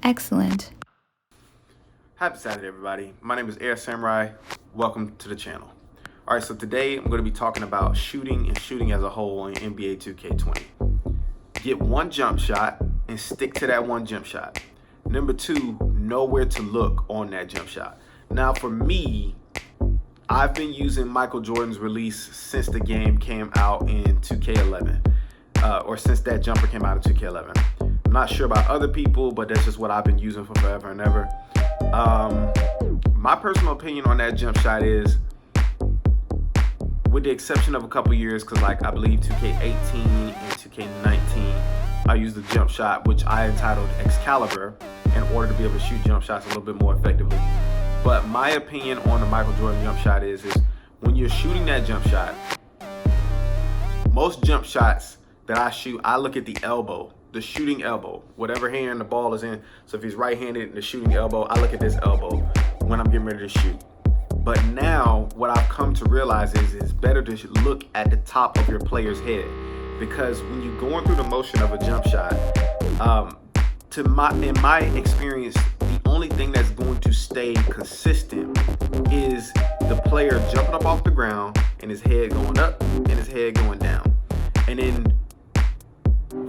Excellent. Happy Saturday, everybody. My name is Air Samurai. Welcome to the channel. All right, so today I'm going to be talking about shooting and shooting as a whole in NBA 2K20. Get one jump shot and stick to that one jump shot. Number two, know where to look on that jump shot. Now, for me, I've been using Michael Jordan's release since the game came out in 2K11, or since that jumper came out in 2K11. I'm not sure about other people, but that's just what I've been using for forever and ever. My personal opinion on that jump shot is, with the exception of a couple years, because like I believe 2K18 and 2K19, I used the jump shot, which I entitled Excalibur, in order to be able to shoot jump shots a little bit more effectively. But my opinion on the Michael Jordan jump shot is when you're shooting that jump shot, most jump shots that I shoot, I look at the elbow, the shooting elbow, whatever hand the ball is in. So if he's right-handed, the shooting elbow, I look at this elbow when I'm getting ready to shoot. But now what I've come to realize is it's better to look at the top of your player's head, because when you're going through the motion of a jump shot, in my experience, the only thing that's going to stay consistent is the player jumping up off the ground and his head going up and his head going down. And then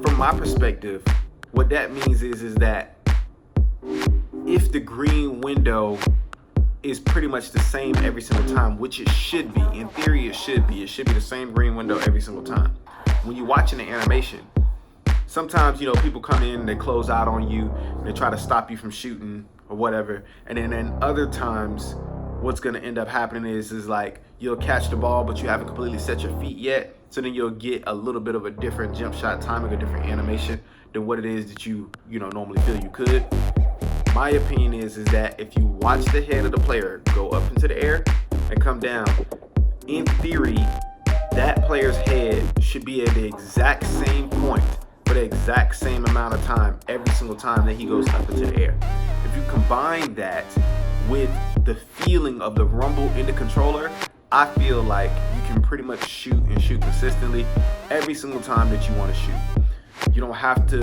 from my perspective, what that means is that if the green window is pretty much the same every single time, which it should be, in theory it should be the same green window every single time. When you're watching the animation, sometimes, people come in, they close out on you, they try to stop you from shooting or whatever. And then other times, what's gonna end up happening is like you'll catch the ball, but you haven't completely set your feet yet. So then you'll get a little bit of a different jump shot timing, a different animation than what it is that you normally feel you could. My opinion is that if you watch the head of the player go up into the air and come down, in theory, that player's head should be at the exact same point for the exact same amount of time every single time that he goes up into the air. If you combine that with the feeling of the rumble in the controller, I feel like you can pretty much shoot consistently every single time that you want to shoot. You don't have to,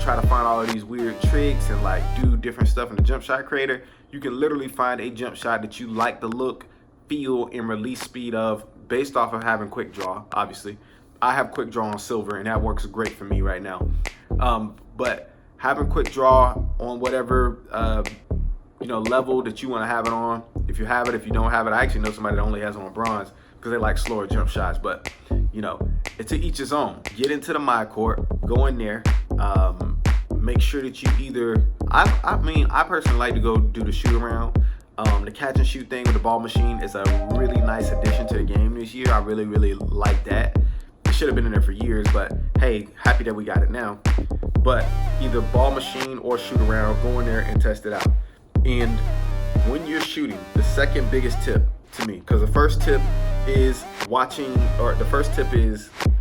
try to find all of these weird tricks and like do different stuff in the jump shot creator. You can literally find a jump shot that you like the look, feel, and release speed of based off of having quick draw. Obviously, I have quick draw on silver and that works great for me right now. But having quick draw on whatever, level that you want to have it on. If you have it, if you don't have it, I actually know somebody that only has it on bronze because they like slower jump shots, but it's to each his own. Get into the my court, go in there, make sure that you either, I personally like to go do the shoot around. The catch and shoot thing with the ball machine is a really nice addition to the game this year. I really, really like that. It should have been in there for years, but hey, happy that we got it now. But either ball machine or shoot around, go in there and test it out. And when you're shooting, the second biggest tip to me, because the first tip is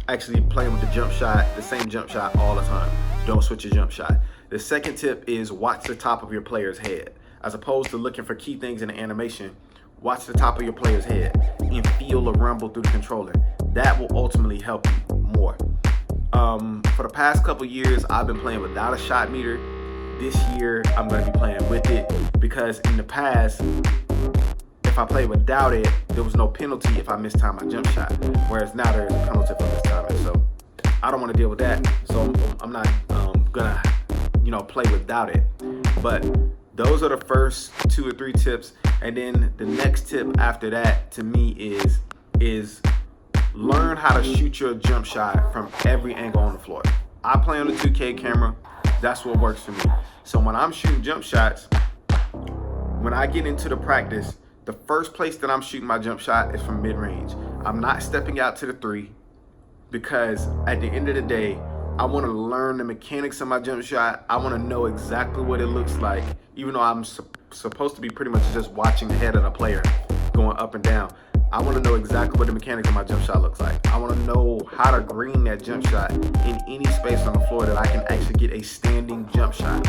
actually playing with the jump shot, the same jump shot all the time. Don't switch your jump shot. The second tip is watch the top of your player's head. As opposed to looking for key things in the animation, watch the top of your player's head and feel the rumble through the controller. That will ultimately help you more. For the past couple years, I've been playing without a shot meter. This year, I'm going to be playing with it because in the past, if I played without it, there was no penalty if I mistimed my jump shot. Whereas now there is a penalty for mistiming. So I don't want to deal with that. So I'm not gonna, play without it. But those are the first 2 or 3 tips. And then the next tip after that to me is learn how to shoot your jump shot from every angle on the floor. I play on the 2K camera. That's what works for me. So when I'm shooting jump shots, when I get into the practice, the first place that I'm shooting my jump shot is from mid-range. I'm not stepping out to the 3 because at the end of the day, I want to learn the mechanics of my jump shot. I want to know exactly what it looks like, even though I'm supposed to be pretty much just watching the head of the player going up and down. I want to know exactly what the mechanics of my jump shot looks like. I want to know how to green that jump shot in any space on the floor that I can actually get a standing jump shot.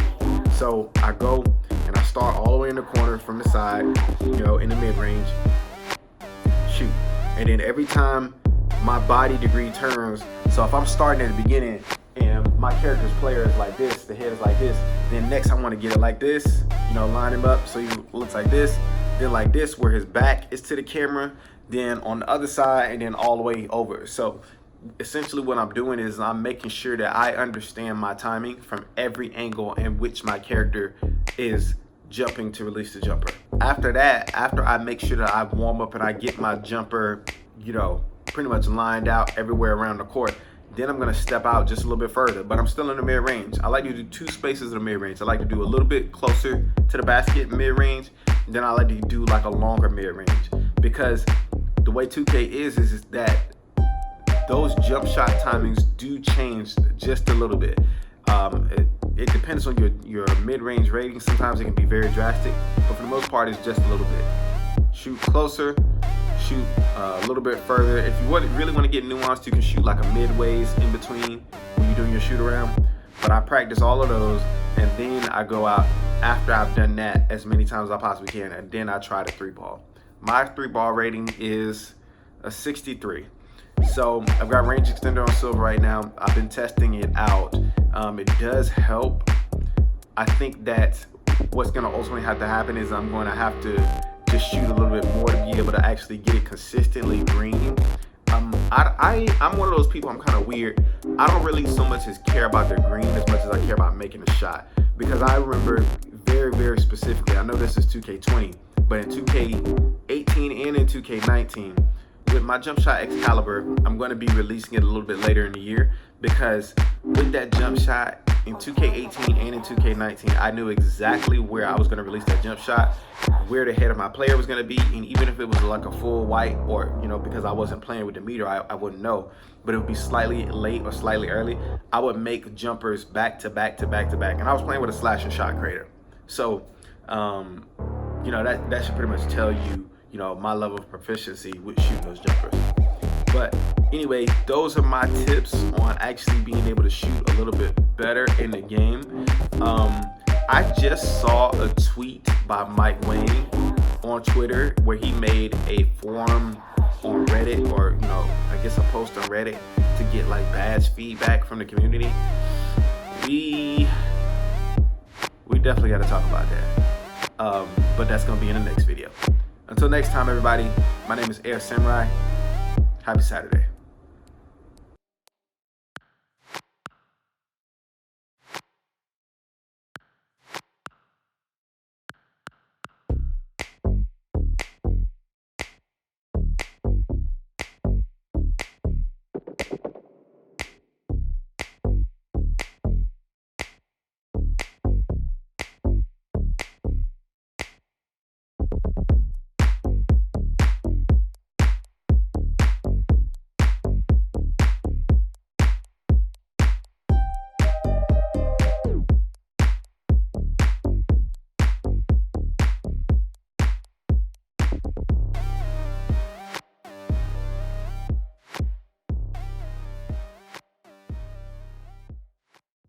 So I go and I start all the way in the corner from the side, in the mid-range, shoot. And then every time my body degree turns, so if I'm starting at the beginning and my character's player is like this, the head is like this. Then next I want to get it like this, you know, line him up so he looks like this. Then like this, where his back is to the camera. Then on the other side, and then all the way over. So essentially what I'm doing is I'm making sure that I understand my timing from every angle in which my character is jumping to release the jumper. After that, after I make sure that I warm up and I get my jumper, you know, pretty much lined out everywhere around the court, then I'm gonna step out just a little bit further, but I'm still in the mid-range. I like to do 2 spaces in the mid-range. I like to do a little bit closer to the basket mid-range, then I like to do like a longer mid-range, because the way 2K is that those jump shot timings do change just a little bit. It depends on your mid-range rating. Sometimes it can be very drastic, but for the most part, it's just a little bit. Shoot closer, shoot a little bit further. If you really want to get nuanced, you can shoot like a midways in between when you're doing your shoot around. But I practice all of those, and then I go out after I've done that as many times as I possibly can, and then I try the 3-ball. My 3-ball rating is a 63. So I've got range extender on silver right now. I've been testing it out. It does help. I think that what's going to ultimately have to happen is I'm going to have to just shoot a little bit more to be able to actually get it consistently green. I'm one of those people, I'm kind of weird. I don't really so much as care about the green as much as I care about making a shot. Because I remember very, very specifically, I know this is 2K20, but in 2K18 and in 2K19, with my jump shot Excalibur, I'm going to be releasing it a little bit later in the year, because with that jump shot in 2K18 and in 2K19, I knew exactly where I was going to release that jump shot, where the head of my player was going to be, and even if it was like a full white, or, you know, because I wasn't playing with the meter, I wouldn't know, but it would be slightly late or slightly early, I would make jumpers back to back to back to back, and I was playing with a slash and shot creator. So, you know, that should pretty much tell you, you know, my level of proficiency with shooting those jumpers. But anyway, those are my tips on actually being able to shoot a little bit better in the game. I just saw a tweet by Mike Wayne on Twitter where he made a forum on Reddit, or, you know, I guess a post on Reddit to get like badge feedback from the community. We definitely got to talk about that. But that's going to be in the next video. Until next time, everybody, my name is Air Samurai. Happy Saturday.